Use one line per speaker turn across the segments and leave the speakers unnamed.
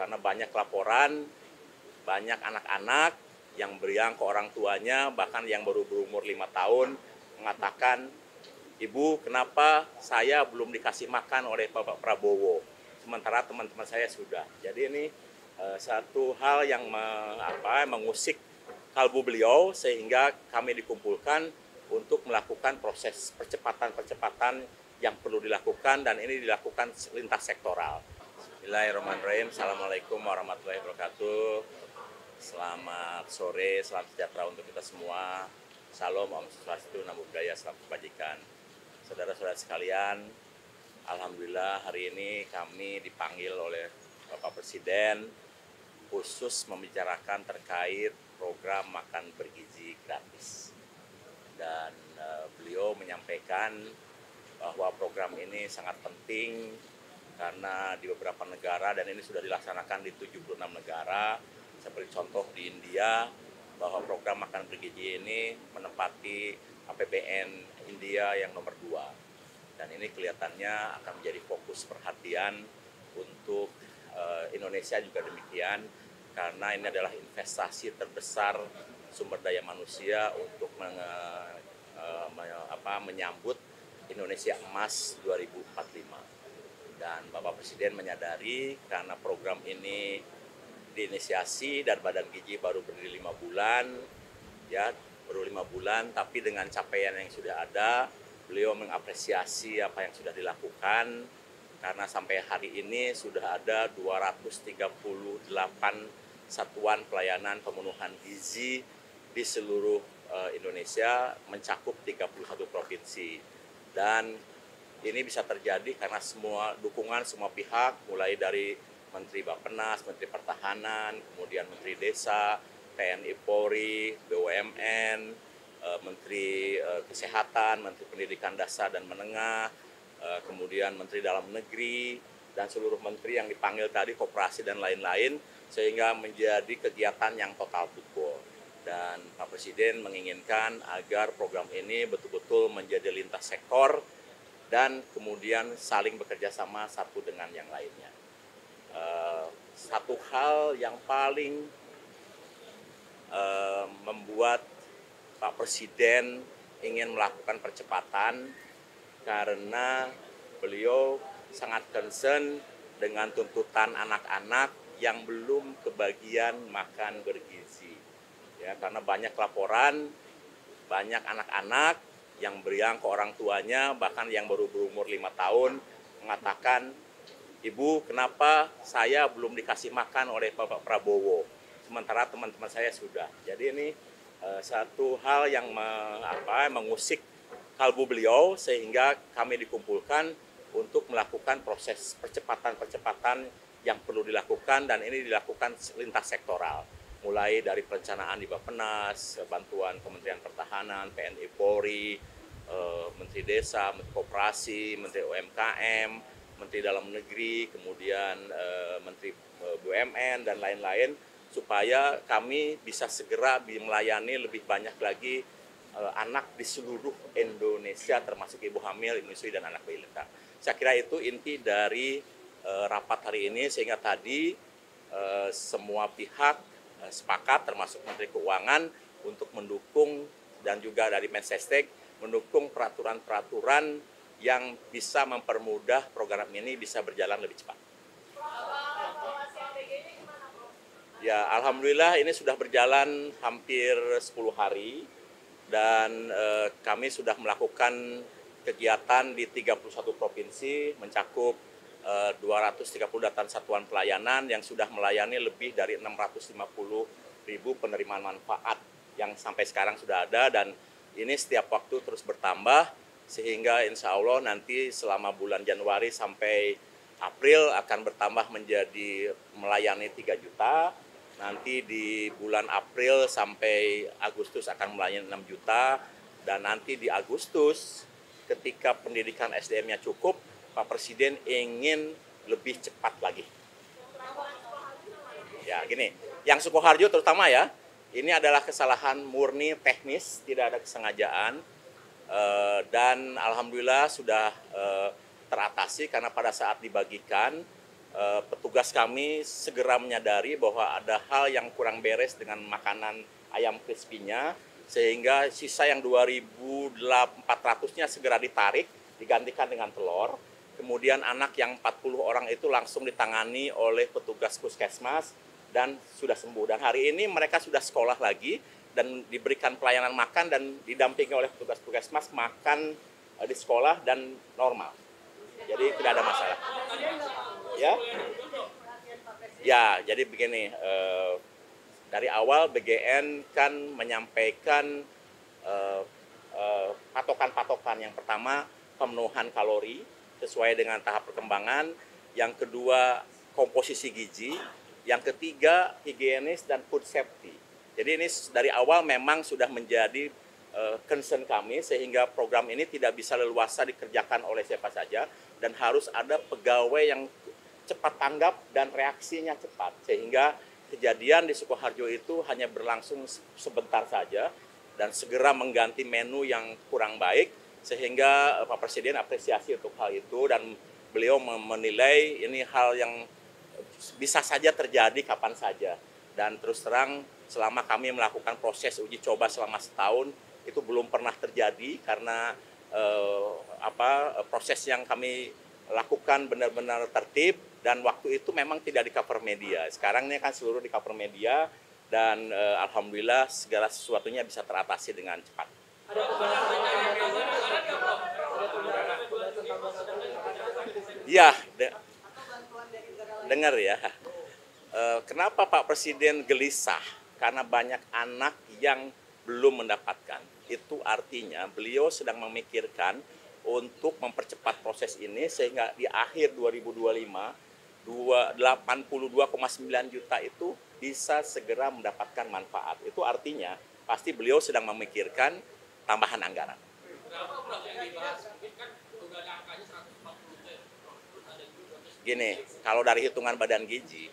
karena banyak laporan, banyak anak-anak yang beriang ke orang tuanya, bahkan yang baru berumur 5 tahun, mengatakan, "Ibu, kenapa saya belum dikasih makan oleh Bapak Prabowo, sementara teman-teman saya sudah." Jadi ini satu hal yang mengusik kalbu beliau, sehingga kami dikumpulkan untuk melakukan proses percepatan-percepatan yang perlu dilakukan, dan ini dilakukan lintas sektoral. Bismillahirrahmanirrahim. Assalamualaikum warahmatullahi wabarakatuh. Selamat sore, salam sejahtera untuk kita semua. Salam, Om Swastiastu, Namo Buddhaya, salam kebajikan. Saudara-saudara sekalian, alhamdulillah hari ini kami dipanggil oleh Bapak Presiden khusus membicarakan terkait program makan bergizi gratis. Dan beliau menyampaikan bahwa program ini sangat penting karena di beberapa negara, dan ini sudah dilaksanakan di 76 negara, seperti contoh di India, bahwa program makan bergizi ini menempati APBN India yang nomor 2. Dan ini kelihatannya akan menjadi fokus perhatian untuk Indonesia juga demikian, karena ini adalah investasi terbesar sumber daya manusia untuk menyambut Indonesia Emas 2045. Dan Bapak Presiden menyadari karena program ini diinisiasi dan Badan Gizi baru berdiri 5 bulan, ya baru 5 bulan, tapi dengan capaian yang sudah ada, beliau mengapresiasi apa yang sudah dilakukan, karena sampai hari ini sudah ada 238 satuan pelayanan pemenuhan gizi di seluruh Indonesia, mencakup 31 provinsi. Dan ini bisa terjadi karena semua dukungan semua pihak, mulai dari Menteri Bappenas, Menteri Pertahanan, kemudian Menteri Desa, TNI Polri, BUMN, Menteri Kesehatan, Menteri Pendidikan Dasar dan Menengah, kemudian Menteri Dalam Negeri, dan seluruh menteri yang dipanggil tadi, koperasi dan lain-lain, sehingga menjadi kegiatan yang total football. Dan Pak Presiden menginginkan agar program ini betul-betul menjadi lintas sektor dan kemudian saling bekerja sama satu dengan yang lainnya. Satu hal yang paling membuat Pak Presiden ingin melakukan percepatan karena beliau sangat concern dengan tuntutan anak-anak yang belum kebagian makan bergizi. Ya, karena banyak laporan, banyak anak-anak yang beriang ke orang tuanya, bahkan yang baru berumur 5 tahun, mengatakan, "Ibu, kenapa saya belum dikasih makan oleh Bapak Prabowo, sementara teman-teman saya sudah." Jadi ini satu hal yang mengusik kalbu beliau, sehingga kami dikumpulkan untuk melakukan proses percepatan-percepatan yang perlu dilakukan, dan ini dilakukan lintas sektoral. Mulai dari perencanaan di Bappenas, bantuan Kementerian Pertahanan, TNI Polri, Menteri Desa, Menteri Koperasi, Menteri UMKM, Menteri Dalam Negeri, kemudian Menteri BUMN, dan lain-lain, supaya kami bisa segera melayani lebih banyak lagi anak di seluruh Indonesia, termasuk ibu hamil, ibu menyusui, dan anak balita. Saya kira itu inti dari rapat hari ini, sehingga tadi semua pihak sepakat, termasuk Menteri Keuangan, untuk mendukung, dan juga dari Mensesnek mendukung peraturan-peraturan yang bisa mempermudah program ini bisa berjalan lebih cepat. Ya, alhamdulillah ini sudah berjalan hampir 10 hari, dan kami sudah melakukan kegiatan di 31 provinsi, mencakup 238 satuan pelayanan yang sudah melayani lebih dari 650.000 penerimaan manfaat yang sampai sekarang sudah ada, dan ini setiap waktu terus bertambah, sehingga insya Allah nanti selama bulan Januari sampai April akan bertambah menjadi melayani 3 juta, nanti di bulan April sampai Agustus akan melayani 6 juta, dan nanti di Agustus ketika pendidikan SDM-nya cukup, Pak Presiden ingin lebih cepat lagi. Ya, gini, yang Sukoharjo terutama ya, ini adalah kesalahan murni teknis, tidak ada kesengajaan, dan alhamdulillah sudah teratasi karena pada saat dibagikan petugas kami segera menyadari bahwa ada hal yang kurang beres dengan makanan ayam crispy-nya, sehingga sisa yang 2.400-nya segera ditarik, digantikan dengan telur. Kemudian anak yang 40 orang itu langsung ditangani oleh petugas puskesmas dan sudah sembuh. Dan hari ini mereka sudah sekolah lagi dan diberikan pelayanan makan dan didampingi oleh petugas puskesmas makan di sekolah dan normal. Jadi tidak ada masalah. Ya, ya. Jadi begini, dari awal BGN kan menyampaikan patokan-patokan. Yang pertama pemenuhan kalori sesuai dengan tahap perkembangan, yang kedua komposisi gizi, yang ketiga higienis dan food safety. Jadi ini dari awal memang sudah menjadi concern kami, sehingga program ini tidak bisa leluasa dikerjakan oleh siapa saja dan harus ada pegawai yang cepat tanggap dan reaksinya cepat, sehingga kejadian di Sukoharjo itu hanya berlangsung sebentar saja dan segera mengganti menu yang kurang baik, sehingga Pak Presiden apresiasi untuk hal itu dan beliau menilai ini hal yang bisa saja terjadi kapan saja. Dan terus terang selama kami melakukan proses uji coba selama setahun itu belum pernah terjadi karena proses yang kami lakukan benar-benar tertib dan waktu itu memang tidak di cover media. Sekarang ini kan seluruh di cover media dan alhamdulillah segala sesuatunya bisa teratasi dengan cepat. Ya, dengar ya. Kenapa Pak Presiden gelisah? Karena banyak anak yang belum mendapatkan. Itu artinya beliau sedang memikirkan untuk mempercepat proses ini sehingga di akhir 2025 82,9 juta itu bisa segera mendapatkan manfaat. Itu artinya pasti beliau sedang memikirkan tambahan anggaran. Gini, kalau dari hitungan Badan Gizi,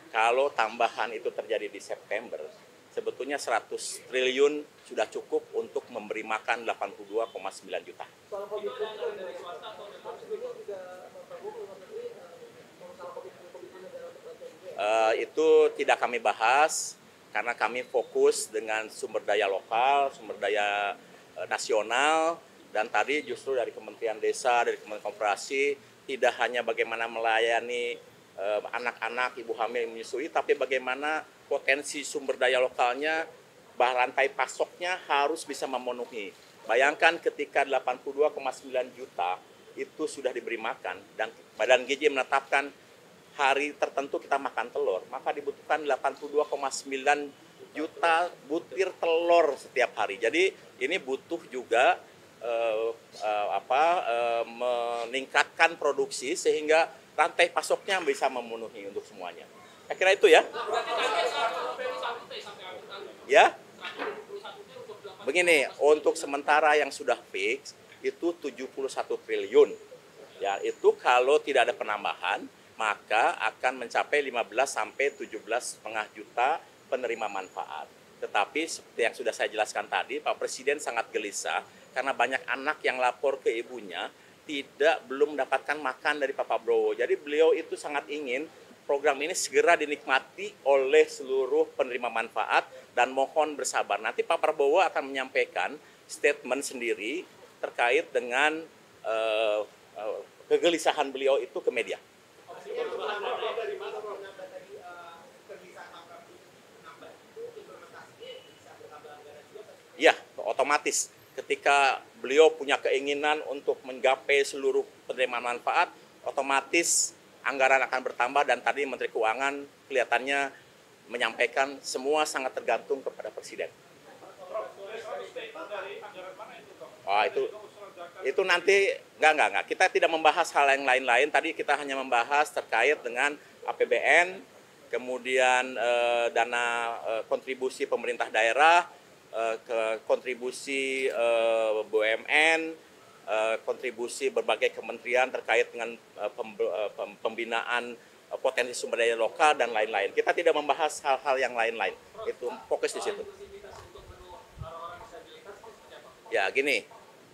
kalau tambahan itu terjadi di September, sebetulnya 100 triliun sudah cukup untuk memberi makan 82,9 juta. Itu tidak kami bahas karena kami fokus dengan sumber daya lokal, sumber daya nasional, dan tadi justru dari Kementerian Desa, dari Kementerian Koperasi tidak hanya bagaimana melayani anak-anak, ibu hamil menyusui, tapi bagaimana potensi sumber daya lokalnya, rantai pasoknya harus bisa memenuhi. Bayangkan ketika 82,9 juta itu sudah diberi makan dan Badan Gizi menetapkan hari tertentu kita makan telur, maka dibutuhkan 82,9 juta butir telur setiap hari. Jadi ini butuh juga meningkatkan produksi sehingga rantai pasoknya bisa memenuhi untuk semuanya. Saya kira itu ya. Ya. Begini, untuk sementara yang sudah fix itu 71 triliun. Ya, itu kalau tidak ada penambahan maka akan mencapai 15 sampai 17,5 juta penerima manfaat. Tetapi seperti yang sudah saya jelaskan tadi, Pak Presiden sangat gelisah karena banyak anak yang lapor ke ibunya belum mendapatkan makan dari Pak Prabowo. Jadi beliau itu sangat ingin program ini segera dinikmati oleh seluruh penerima manfaat dan mohon bersabar. Nanti Pak Prabowo akan menyampaikan statement sendiri terkait dengan kegelisahan beliau itu ke media. Ya, otomatis ketika beliau punya keinginan untuk menggapai seluruh penerima manfaat, otomatis anggaran akan bertambah dan tadi Menteri Keuangan kelihatannya menyampaikan semua sangat tergantung kepada Presiden. Oh, itu nanti enggak. Kita tidak membahas hal yang lain-lain. Tadi kita hanya membahas terkait dengan APBN, kemudian dana kontribusi pemerintah daerah, kontribusi BUMN, kontribusi berbagai kementerian terkait dengan pembinaan potensi sumber daya lokal dan lain-lain. Kita tidak membahas hal-hal yang lain-lain. Itu fokus di situ. Ya, gini.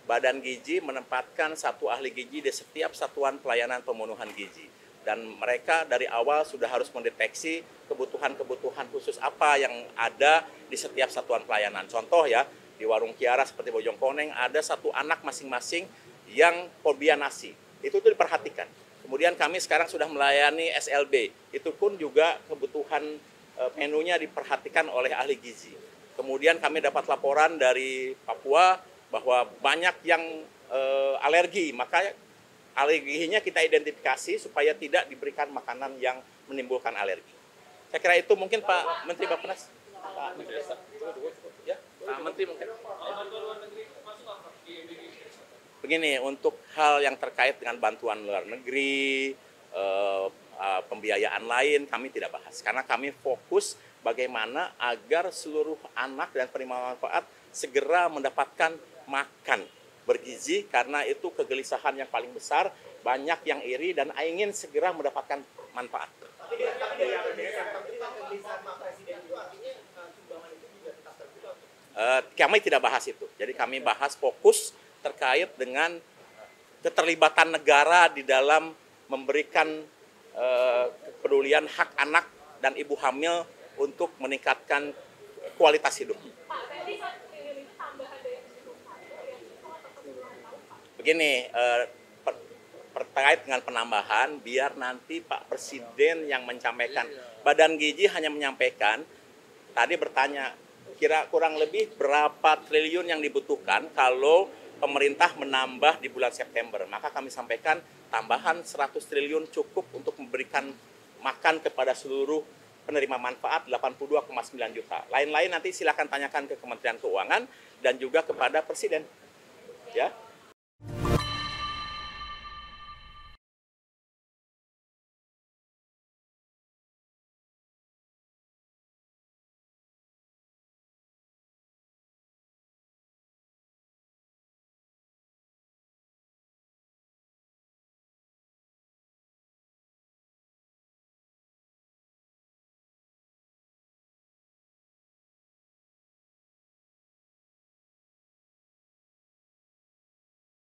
Badan Gizi menempatkan satu ahli gizi di setiap satuan pelayanan pemenuhan gizi. dan mereka dari awal sudah harus mendeteksi kebutuhan-kebutuhan khusus apa yang ada di setiap satuan pelayanan. Contoh ya, di Warung Kiara seperti Bojongkoneng ada satu anak masing-masing yang fobia nasi. Itu tuh diperhatikan. Kemudian kami sekarang sudah melayani SLB. Itu pun juga kebutuhan menunya diperhatikan oleh ahli gizi. Kemudian kami dapat laporan dari Papua bahwa banyak yang alergi, maka alerginya kita identifikasi supaya tidak diberikan makanan yang menimbulkan alergi. Saya kira itu mungkin Pak Menteri Bappenas. Pak Menteri, ya, Pak Menteri mungkin. Begini, untuk hal yang terkait dengan bantuan luar negeri, pembiayaan lain kami tidak bahas. Karena kami fokus bagaimana agar seluruh anak dan penerima manfaat segera mendapatkan makan bergizi, karena itu kegelisahan yang paling besar, banyak yang iri dan ingin segera mendapatkan manfaat. Kami tidak bahas itu, jadi kami bahas fokus terkait dengan keterlibatan negara di dalam memberikan kepedulian hak anak dan ibu hamil untuk meningkatkan kualitas hidup. Begini, terkait dengan penambahan, biar nanti Pak Presiden yang menyampaikan. Badan Gizi hanya menyampaikan, tadi bertanya, kira kurang lebih berapa triliun yang dibutuhkan kalau pemerintah menambah di bulan September. Maka kami sampaikan tambahan 100 triliun cukup untuk memberikan makan kepada seluruh penerima manfaat 82,9 juta. Lain-lain nanti silakan tanyakan ke Kementerian Keuangan dan juga kepada Presiden. Ya.